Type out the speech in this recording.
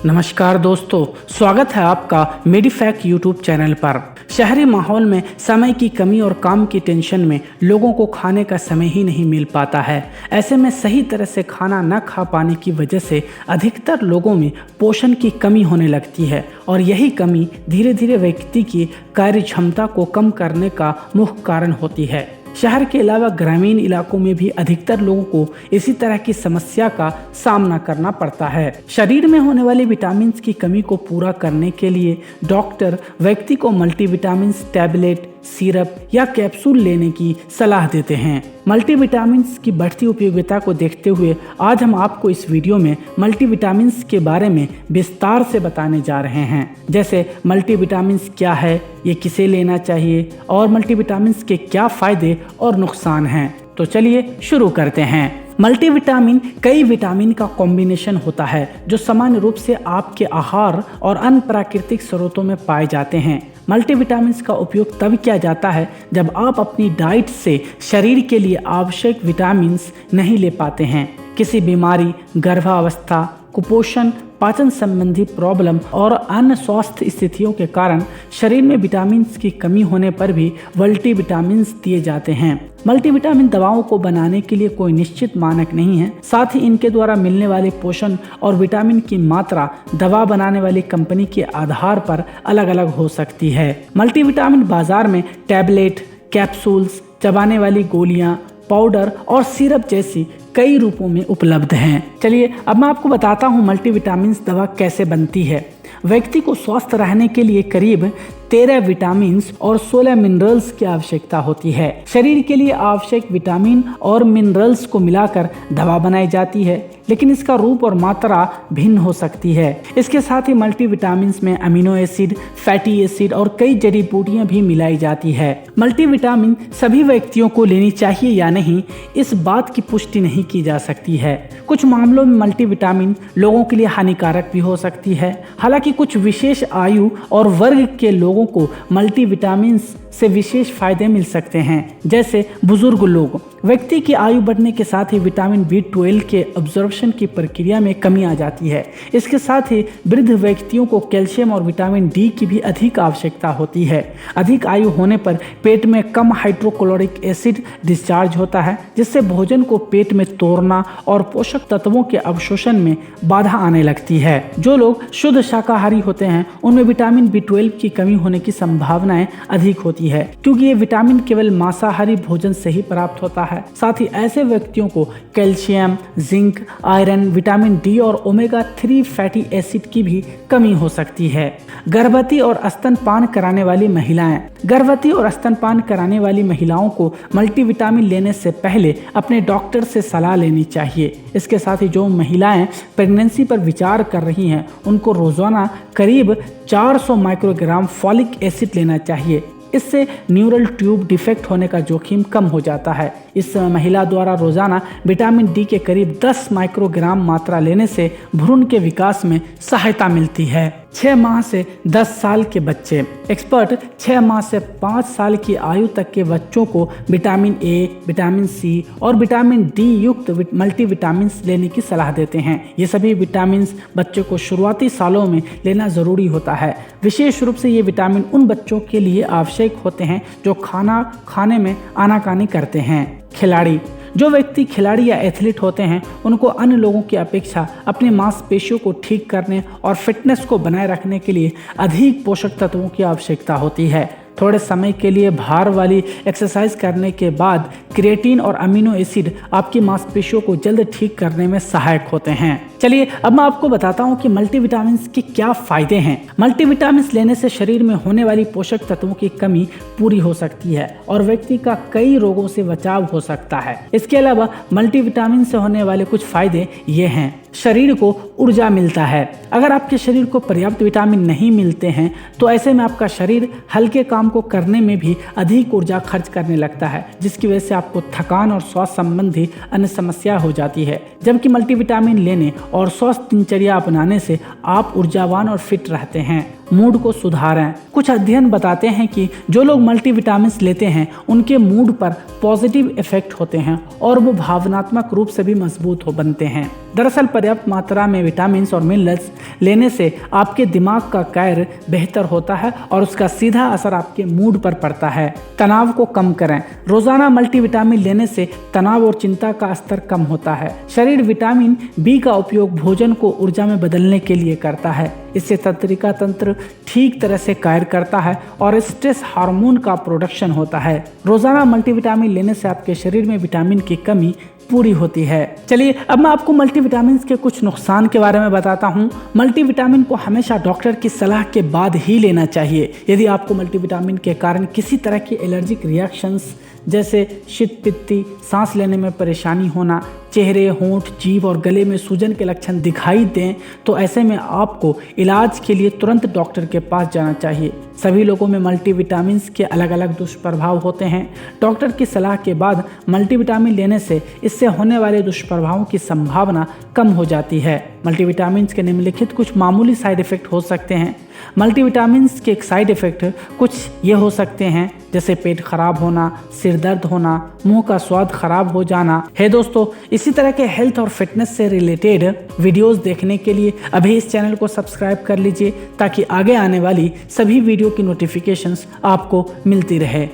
नमस्कार दोस्तों, स्वागत है आपका मेडिफैक्ट यूट्यूब चैनल पर। शहरी माहौल में समय की कमी और काम की टेंशन में लोगों को खाने का समय ही नहीं मिल पाता है। ऐसे में सही तरह से खाना न खा पाने की वजह से अधिकतर लोगों में पोषण की कमी होने लगती है और यही कमी धीरे धीरे व्यक्ति की कार्य क्षमता को कम करने का मुख्य कारण होती है। शहर के अलावा ग्रामीण इलाकों में भी अधिकतर लोगों को इसी तरह की समस्या का सामना करना पड़ता है। शरीर में होने वाली विटामिन की कमी को पूरा करने के लिए डॉक्टर व्यक्ति को मल्टीविटामिन टैबलेट, सिरप या कैप्सूल लेने की सलाह देते हैं। मल्टीविटामिन की बढ़ती उपयोगिता को देखते हुए आज हम आपको इस वीडियो में मल्टीविटामिन के बारे में विस्तार से बताने जा रहे हैं। जैसे मल्टीविटामिन क्या है, ये किसे लेना चाहिए और मल्टीविटामिन के क्या फायदे और नुकसान हैं। तो चलिए शुरू करते हैं। मल्टीविटामिन कई विटामिन का कॉम्बिनेशन होता है जो सामान्य रूप से आपके आहार और अन्य प्राकृतिक स्रोतों में पाए जाते हैं। मल्टीविटामिन का उपयोग तब किया जाता है जब आप अपनी डाइट से शरीर के लिए आवश्यक विटामिन नहीं ले पाते हैं। किसी बीमारी, गर्भावस्था, कुपोषण, पाचन संबंधी प्रॉब्लम और अन्य स्वास्थ्य स्थितियों के कारण शरीर में विटामिन की कमी होने पर भी मल्टीविटामिन दिए जाते हैं। मल्टीविटामिन दवाओं को बनाने के लिए कोई निश्चित मानक नहीं है। साथ ही इनके द्वारा मिलने वाले पोषण और विटामिन की मात्रा दवा बनाने वाली कंपनी के आधार पर अलग अलग हो सकती है। मल्टीविटामिन बाजार में टैबलेट, कैप्सूल्स, चबाने वाली गोलियां, पाउडर और सिरप जैसी कई रूपों में उपलब्ध हैं। चलिए अब मैं आपको बताता हूँ मल्टीविटामिन दवा कैसे बनती है। व्यक्ति को स्वस्थ रहने के लिए करीब 13 विटामिन और 16 मिनरल्स की आवश्यकता होती है। शरीर के लिए आवश्यक विटामिन और मिनरल्स को मिलाकर दवा बनाई जाती है, लेकिन इसका रूप और मात्रा भिन्न हो सकती है। इसके साथ ही मल्टीविटामिन में अमीनो एसिड, फैटी एसिड और कई जड़ी बूटियां भी मिलाई जाती है। मल्टीविटामिन सभी व्यक्तियों को लेनी चाहिए या नहीं, इस बात की पुष्टि नहीं की जा सकती है। कुछ मामलों में मल्टीविटामिन लोगों के लिए हानिकारक भी हो सकती है। हालांकि कुछ विशेष आयु और वर्ग के लोगों को मल्टीविटामिन से विशेष फायदे मिल सकते हैं। जैसे बुजुर्ग लोग, व्यक्ति की आयु बढ़ने के साथ ही विटामिन B12 के अब्जॉर्प्शन की प्रक्रिया में कमी आ जाती है। इसके साथ ही वृद्ध व्यक्तियों को कैल्शियम और विटामिन D की भी अधिक आवश्यकता होती है। अधिक आयु होने पर पेट में कम हाइड्रोक्लोरिक एसिड डिस्चार्ज होता है, जिससे भोजन को पेट में तोड़ना और पोषक तत्वों के अवशोषण में बाधा आने लगती है। जो लोग शुद्ध शाकाहारी होते हैं उनमें विटामिन B12 की कमी होने की संभावनाएं अधिक होती है, क्योंकि ये विटामिन केवल मांसाहारी भोजन से ही प्राप्त होता है। साथ ही ऐसे व्यक्तियों को calcium, zinc, iron, vitamin D और ओमेगा 3 फैटी एसिड की भी कमी हो सकती है। गर्भवती और स्तनपान कराने वाली महिलाएं, गर्भवती और स्तनपान कराने वाली महिलाओं को मल्टीविटामिन लेने से पहले अपने डॉक्टर से सलाह लेनी चाहिए। इसके साथ ही जो महिलाएं प्रेगनेंसी पर विचार कर रही हैं उनको रोजाना करीब 400 माइक्रोग्राम फॉलिक एसिड लेना चाहिए। इससे न्यूरल ट्यूब डिफेक्ट होने का जोखिम कम हो जाता है। इस महिला द्वारा रोजाना विटामिन D के करीब 10 माइक्रोग्राम मात्रा लेने से भ्रूण के विकास में सहायता मिलती है। 6 माह से 10 साल के बच्चे, एक्सपर्ट 6 माह से 5 साल की आयु तक के बच्चों को विटामिन A, विटामिन C और विटामिन D युक्त मल्टीविटामिन लेने की सलाह देते हैं। ये सभी विटामिन बच्चों को शुरुआती सालों में लेना जरूरी होता है। विशेष रूप से ये विटामिन उन बच्चों के लिए आवश्यक होते हैं जो खाना खाने में आनाकानी करते हैं। खिलाड़ी, जो व्यक्ति खिलाड़ी या एथलीट होते हैं उनको अन्य लोगों की अपेक्षा अपनी मांसपेशियों को ठीक करने और फिटनेस को बनाए रखने के लिए अधिक पोषक तत्वों की आवश्यकता होती है। थोड़े समय के लिए भार वाली एक्सरसाइज करने के बाद क्रिएटिन और अमीनो एसिड आपकी मांसपेशियों को जल्द ठीक करने में सहायक होते हैं। चलिए अब मैं आपको बताता हूँ कि मल्टीविटामिन के क्या फायदे हैं। मल्टीविटामिन लेने से शरीर में होने वाली पोषक तत्वों की कमी पूरी हो सकती है और व्यक्ति का कई रोगों से बचाव हो सकता है। इसके अलावा मल्टीविटामिन से होने वाले कुछ फायदे ये हैं। शरीर को ऊर्जा मिलता है। अगर आपके शरीर को पर्याप्त विटामिन नहीं मिलते हैं तो ऐसे में आपका शरीर हल्के काम को करने में भी अधिक ऊर्जा खर्च करने लगता है, जिसकी वजह से आपको थकान और स्वास्थ्य संबंधी अन्य समस्या हो जाती है। जबकि मल्टीविटामिन लेने और स्वस्थ दिनचर्या अपनाने से आप ऊर्जावान और फिट रहते हैं। मूड को सुधारें। कुछ अध्ययन बताते हैं कि जो लोग मल्टीविटामिन लेते हैं उनके मूड पर पॉजिटिव इफेक्ट होते हैं और वो भावनात्मक रूप से भी मजबूत हो बनते हैं। दरअसल पर्याप्त मात्रा में विटामिन और मिनरल्स लेने से आपके दिमाग का कार्य बेहतर होता है और उसका सीधा असर आपके मूड पर पड़ता है। तनाव को कम करें। रोजाना मल्टीविटामिन लेने से तनाव और चिंता का स्तर कम होता है। शरीर विटामिन बी का उपयोग भोजन को ऊर्जा में बदलने के लिए करता है। इससे तंत्रिका तंत्र ठीक तरह से कार्य करता है और स्ट्रेस हार्मोन का प्रोडक्शन होता है। रोजाना मल्टीविटामिन लेने से आपके शरीर में विटामिन की कमी पूरी होती है। चलिए अब मैं आपको मल्टीविटामिन के कुछ नुकसान के बारे में बताता हूँ। मल्टीविटामिन को हमेशा डॉक्टर की सलाह के बाद ही लेना चाहिए। यदि आपको मल्टीविटामिन के कारण किसी तरह की एलर्जिक रिएक्शंस जैसे शीत पित्ती, सांस लेने में परेशानी होना, चेहरे, होंठ, जीभ और गले में सूजन के लक्षण दिखाई दें तो ऐसे में आपको इलाज के लिए तुरंत डॉक्टर के पास जाना चाहिए। सभी लोगों में मल्टीविटामिन के अलग अलग दुष्प्रभाव होते हैं। डॉक्टर की सलाह के बाद मल्टीविटामिन लेने से इससे होने वाले दुष्प्रभावों की संभावना कम हो जाती है। मल्टीविटामिन के निम्नलिखित कुछ मामूली साइड इफेक्ट हो सकते हैं। मल्टीविटामिन के साइड इफेक्ट कुछ ये हो सकते हैं जैसे पेट खराब होना, सिर दर्द होना, मुंह का स्वाद खराब हो जाना। है दोस्तों, इसी तरह के हेल्थ और फिटनेस से रिलेटेड वीडियोस देखने के लिए अभी इस चैनल को सब्सक्राइब कर लीजिए ताकि आगे आने वाली सभी वीडियो की नोटिफिकेशंस आपको मिलती रहे।